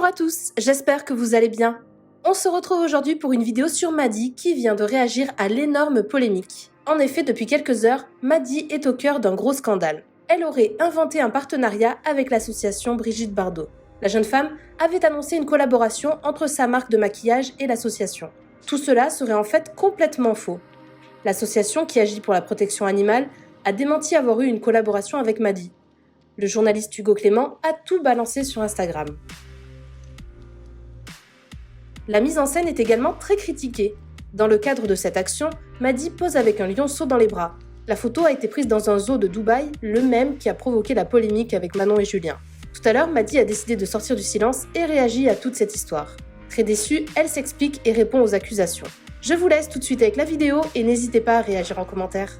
Bonjour à tous, j'espère que vous allez bien. On se retrouve aujourd'hui pour une vidéo sur Madi qui vient de réagir à l'énorme polémique. En effet, depuis quelques heures, Madi est au cœur d'un gros scandale. Elle aurait inventé un partenariat avec l'association Brigitte Bardot. La jeune femme avait annoncé une collaboration entre sa marque de maquillage et l'association. Tout cela serait en fait complètement faux. L'association qui agit pour la protection animale a démenti avoir eu une collaboration avec Madi. Le journaliste Hugo Clément a tout balancé sur Instagram. La mise en scène est également très critiquée. Dans le cadre de cette action, Madi pose avec un lionceau dans les bras. La photo a été prise dans un zoo de Dubaï, le même qui a provoqué la polémique avec Manon et Julien. Tout à l'heure, Madi a décidé de sortir du silence et réagit à toute cette histoire. Très déçue, elle s'explique et répond aux accusations. Je vous laisse tout de suite avec la vidéo et n'hésitez pas à réagir en commentaire.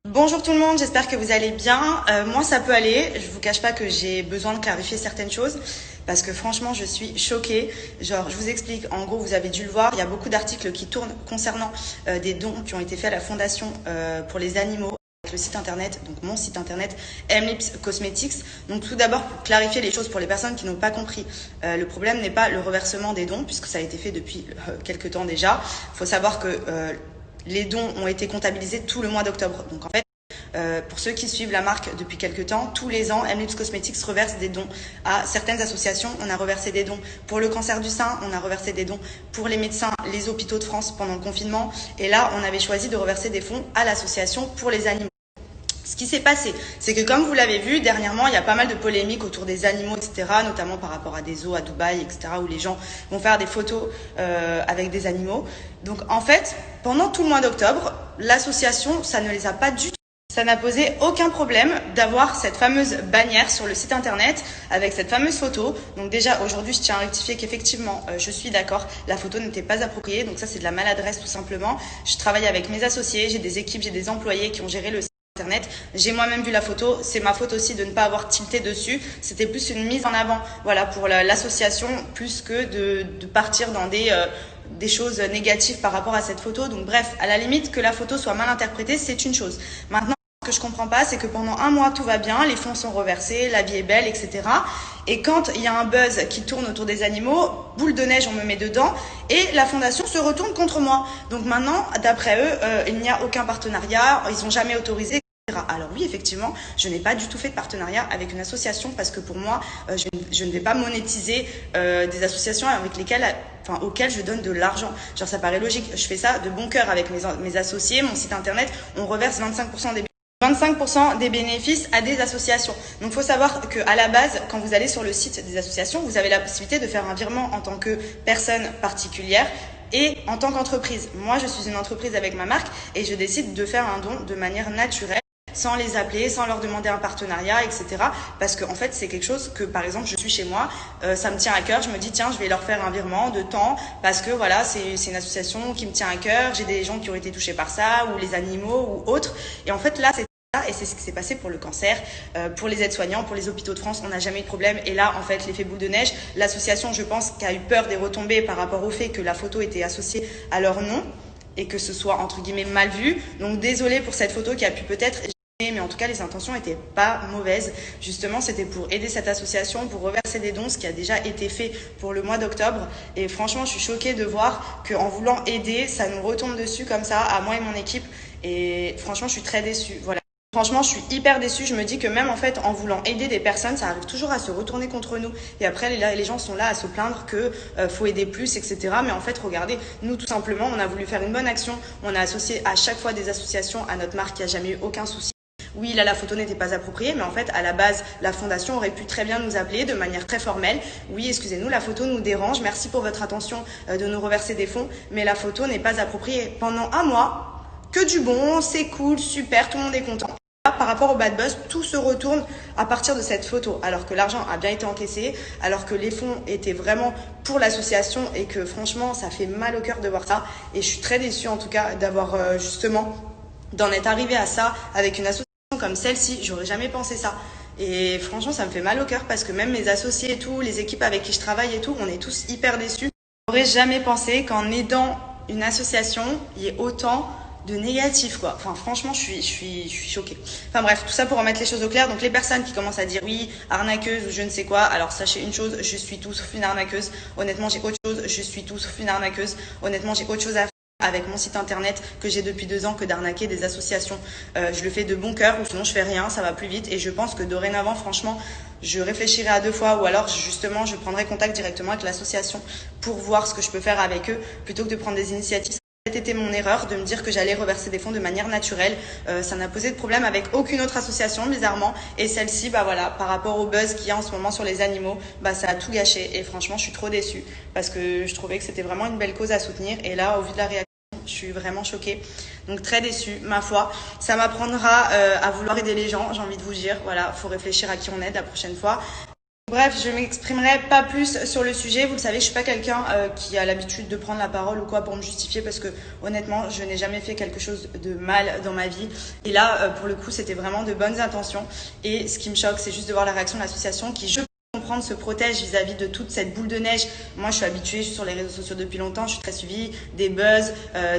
Bonjour tout le monde, j'espère que vous allez bien. Moi ça peut aller, je vous cache pas que j'ai besoin de clarifier certaines choses parce que franchement je suis choquée. Genre je vous explique, en gros vous avez dû le voir, il y a beaucoup d'articles qui tournent concernant des dons qui ont été faits à la fondation pour les animaux. Avec le site internet, donc mon site internet M-Lips Cosmetics. Donc tout d'abord pour clarifier les choses pour les personnes qui n'ont pas compris, le problème n'est pas le reversement des dons puisque ça a été fait depuis quelques temps déjà. Il faut savoir que les dons ont été comptabilisés tout le mois d'octobre. Donc en fait, pour ceux qui suivent la marque depuis quelques temps, tous les ans, M-Lips Cosmetics reverse des dons à certaines associations. On a reversé des dons pour le cancer du sein, on a reversé des dons pour les médecins, les hôpitaux de France pendant le confinement. Et là, on avait choisi de reverser des fonds à l'association pour les animaux. Ce qui s'est passé, c'est que comme vous l'avez vu, dernièrement, il y a pas mal de polémiques autour des animaux, etc., notamment par rapport à des zoos à Dubaï, etc., où les gens vont faire des photos avec des animaux. Donc en fait, pendant tout le mois d'octobre, l'association, ça ne les a pas du tout. Ça n'a posé aucun problème d'avoir cette fameuse bannière sur le site internet avec cette fameuse photo. Donc déjà aujourd'hui je tiens à rectifier qu'effectivement je suis d'accord, la photo n'était pas appropriée, donc ça c'est de la maladresse tout simplement. Je travaille avec mes associés, j'ai des équipes, j'ai des employés qui ont géré le site internet. J'ai moi-même vu la photo, c'est ma faute aussi de ne pas avoir tilté dessus. C'était plus une mise en avant, voilà, pour l'association, plus que de partir dans des choses négatives par rapport à cette photo. Donc bref, à la limite que la photo soit mal interprétée, c'est une chose. Maintenant, ce que je comprends pas, c'est que pendant un mois tout va bien, les fonds sont reversés, la vie est belle, etc. Et quand il y a un buzz qui tourne autour des animaux, boule de neige, on me met dedans, et la fondation se retourne contre moi. Donc maintenant, d'après eux, il n'y a aucun partenariat, ils n'ont jamais autorisé. Alors oui, effectivement, je n'ai pas du tout fait de partenariat avec une association parce que pour moi, je ne vais pas monétiser des associations avec auxquelles je donne de l'argent. Genre ça paraît logique, je fais ça de bon cœur avec mes associés, mon site internet, on reverse 25% des bénéfices à des associations. Donc il faut savoir qu'à la base, quand vous allez sur le site des associations, vous avez la possibilité de faire un virement en tant que personne particulière et en tant qu'entreprise. Moi, je suis une entreprise avec ma marque et je décide de faire un don de manière naturelle, sans les appeler, sans leur demander un partenariat, etc. Parce que en fait, c'est quelque chose que, par exemple, je suis chez moi, ça me tient à cœur, je me dis, tiens, je vais leur faire un virement de temps, parce que voilà, c'est une association qui me tient à cœur, j'ai des gens qui ont été touchés par ça, ou les animaux, ou autres. Et en fait, là, c'est ça, et c'est ce qui s'est passé pour le cancer, pour les aides-soignants, pour les hôpitaux de France, on n'a jamais eu de problème. Et là, en fait, l'effet boule de neige, l'association, je pense, qui a eu peur des retombées par rapport au fait que la photo était associée à leur nom, et que ce soit, entre guillemets, mal vu. Donc, désolée pour cette photo qui a pu peut-être... Mais en tout cas, les intentions n'étaient pas mauvaises. Justement, c'était pour aider cette association, pour reverser des dons, ce qui a déjà été fait pour le mois d'octobre. Et franchement, je suis choquée de voir qu'en voulant aider, ça nous retombe dessus comme ça, à moi et mon équipe. Et franchement, je suis très déçue. Voilà. Franchement, je suis hyper déçue. Je me dis que même en fait, en voulant aider des personnes, ça arrive toujours à se retourner contre nous. Et après, les gens sont là à se plaindre que faut aider plus, etc. Mais en fait, regardez, nous tout simplement, on a voulu faire une bonne action. On a associé à chaque fois des associations à notre marque. Il n'y a jamais eu aucun souci. Oui, là, la photo n'était pas appropriée, mais en fait, à la base, la fondation aurait pu très bien nous appeler de manière très formelle. Oui, excusez-nous, la photo nous dérange. Merci pour votre attention de nous reverser des fonds, mais la photo n'est pas appropriée. Pendant un mois, que du bon, c'est cool, super, tout le monde est content. Par rapport au bad buzz, tout se retourne à partir de cette photo, alors que l'argent a bien été encaissé, alors que les fonds étaient vraiment pour l'association et que franchement, ça fait mal au cœur de voir ça. Et je suis très déçue en tout cas d'en être arrivée à ça avec une association comme celle-ci. J'aurais jamais pensé ça. Et franchement, ça me fait mal au cœur parce que même mes associés et tout, les équipes avec qui je travaille et tout, on est tous hyper déçus. J'aurais jamais pensé qu'en aidant une association, il y ait autant de négatifs, quoi. Enfin, franchement, je suis choquée. Enfin bref, tout ça pour remettre les choses au clair. Donc les personnes qui commencent à dire oui, arnaqueuse ou je ne sais quoi, alors sachez une chose, je suis tout sauf une arnaqueuse. Honnêtement, j'ai autre chose, je suis tout sauf une arnaqueuse. Honnêtement, j'ai autre chose à faire avec mon site internet que j'ai depuis 2 ans que d'arnaquer des associations. Je le fais de bon cœur ou sinon je fais rien, ça va plus vite et je pense que dorénavant, franchement, je réfléchirai à 2 fois ou alors justement je prendrai contact directement avec l'association pour voir ce que je peux faire avec eux plutôt que de prendre des initiatives. Ça a été mon erreur de me dire que j'allais reverser des fonds de manière naturelle. Ça n'a posé de problème avec aucune autre association, bizarrement. Et celle-ci, bah voilà, par rapport au buzz qu'il y a en ce moment sur les animaux, bah ça a tout gâché. Et franchement, je suis trop déçue parce que je trouvais que c'était vraiment une belle cause à soutenir. Et là, au vu de la réaction, je suis vraiment choquée. Donc très déçue, ma foi. Ça m'apprendra à vouloir aider les gens, j'ai envie de vous dire. Voilà, faut réfléchir à qui on aide la prochaine fois. Bref, je m'exprimerai pas plus sur le sujet. Vous le savez, je suis pas quelqu'un qui a l'habitude de prendre la parole ou quoi pour me justifier parce que honnêtement, je n'ai jamais fait quelque chose de mal dans ma vie. Et là, pour le coup, c'était vraiment de bonnes intentions. Et ce qui me choque, c'est juste de voir la réaction de l'association qui, je peux comprendre, se protège vis-à-vis de toute cette boule de neige. Moi, je suis habituée, je suis sur les réseaux sociaux depuis longtemps, je suis très suivie, des buzz,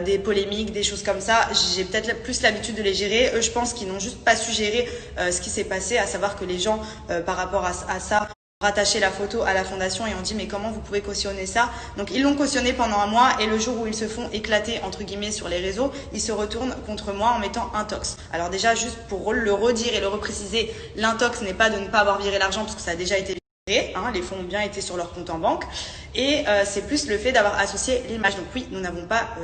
des polémiques, des choses comme ça. J'ai peut-être plus l'habitude de les gérer. Eux, je pense qu'ils n'ont juste pas su gérer ce qui s'est passé, à savoir que les gens, par rapport à ça, rattaché la photo à la fondation et on dit mais comment vous pouvez cautionner ça? Donc ils l'ont cautionné pendant un mois et le jour où ils se font éclater entre guillemets sur les réseaux, ils se retournent contre moi en mettant intox. Alors déjà juste pour le redire et le repréciser, l'intox n'est pas de ne pas avoir viré l'argent parce que ça a déjà été viré, hein, les fonds ont bien été sur leur compte en banque et c'est plus le fait d'avoir associé l'image. Donc oui, nous n'avons pas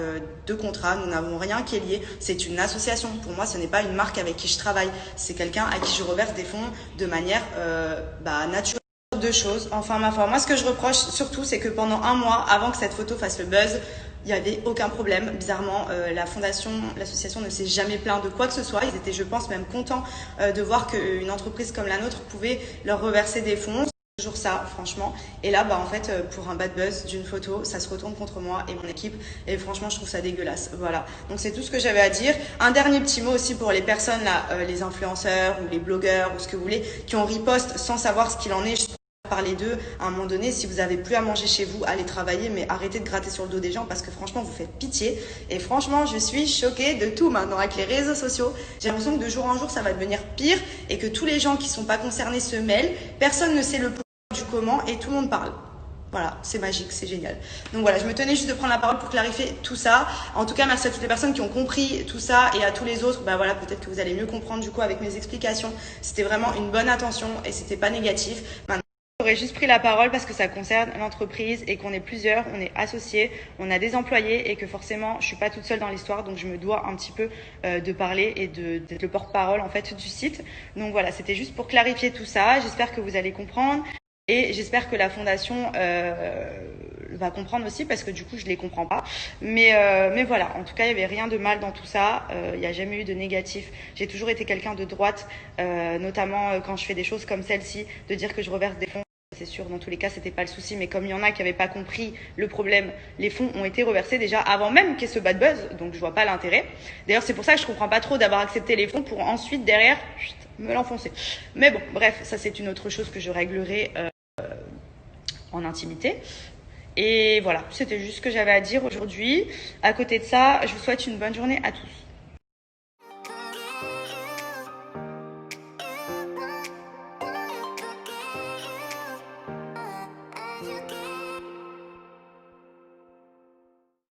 de contrat, nous n'avons rien qui est lié, c'est une association. Pour moi, ce n'est pas une marque avec qui je travaille, c'est quelqu'un à qui je reverse des fonds de manière naturelle. 2 choses, enfin ma foi, moi ce que je reproche surtout c'est que pendant un mois avant que cette photo fasse le buzz, il n'y avait aucun problème. Bizarrement, la fondation, l'association ne s'est jamais plaint de quoi que ce soit. Ils étaient, je pense, même contents de voir qu'une entreprise comme la nôtre pouvait leur reverser des fonds. C'est toujours ça, franchement. Et là, bah en fait, pour un bad buzz d'une photo, ça se retourne contre moi et mon équipe. Et franchement, je trouve ça dégueulasse. Voilà. Donc c'est tout ce que j'avais à dire. Un dernier petit mot aussi pour les personnes là, les influenceurs ou les blogueurs ou ce que vous voulez, qui ont riposte sans savoir ce qu'il en est. Parler d'eux à un moment donné. Si vous avez plus à manger chez vous, allez travailler, mais arrêtez de gratter sur le dos des gens parce que franchement vous faites pitié. Et franchement je suis choquée de tout maintenant avec les réseaux sociaux. J'ai l'impression que de jour en jour ça va devenir pire et que tous les gens qui sont pas concernés se mêlent, personne ne sait le pourquoi du comment et tout le monde parle. Voilà, c'est magique, c'est génial. Donc voilà, je me tenais juste de prendre la parole pour clarifier tout ça. En tout cas, merci à toutes les personnes qui ont compris tout ça et à tous les autres. Bah voilà, peut-être que vous allez mieux comprendre du coup avec mes explications. C'était vraiment une bonne intention et c'était pas négatif. Maintenant, j'aurais juste pris la parole parce que ça concerne l'entreprise et qu'on est plusieurs, on est associés, on a des employés et que forcément je suis pas toute seule dans l'histoire, donc je me dois un petit peu de parler et d'être le porte-parole en fait du site. Donc voilà, c'était juste pour clarifier tout ça. J'espère que vous allez comprendre et j'espère que la fondation va comprendre aussi parce que du coup je les comprends pas. Mais voilà, en tout cas il y avait rien de mal dans tout ça. Il n'y a jamais eu de négatif. J'ai toujours été quelqu'un de droite, notamment quand je fais des choses comme celle-ci, de dire que je reverse des fonds. C'est sûr, dans tous les cas, c'était pas le souci, mais comme il y en a qui n'avaient pas compris le problème, les fonds ont été reversés déjà avant même qu'il y ait ce bad buzz, donc je vois pas l'intérêt. D'ailleurs, c'est pour ça que je comprends pas trop d'avoir accepté les fonds pour ensuite, derrière, me l'enfoncer. Mais bon, bref, ça c'est une autre chose que je réglerai en intimité. Et voilà, c'était juste ce que j'avais à dire aujourd'hui. À côté de ça, je vous souhaite une bonne journée à tous.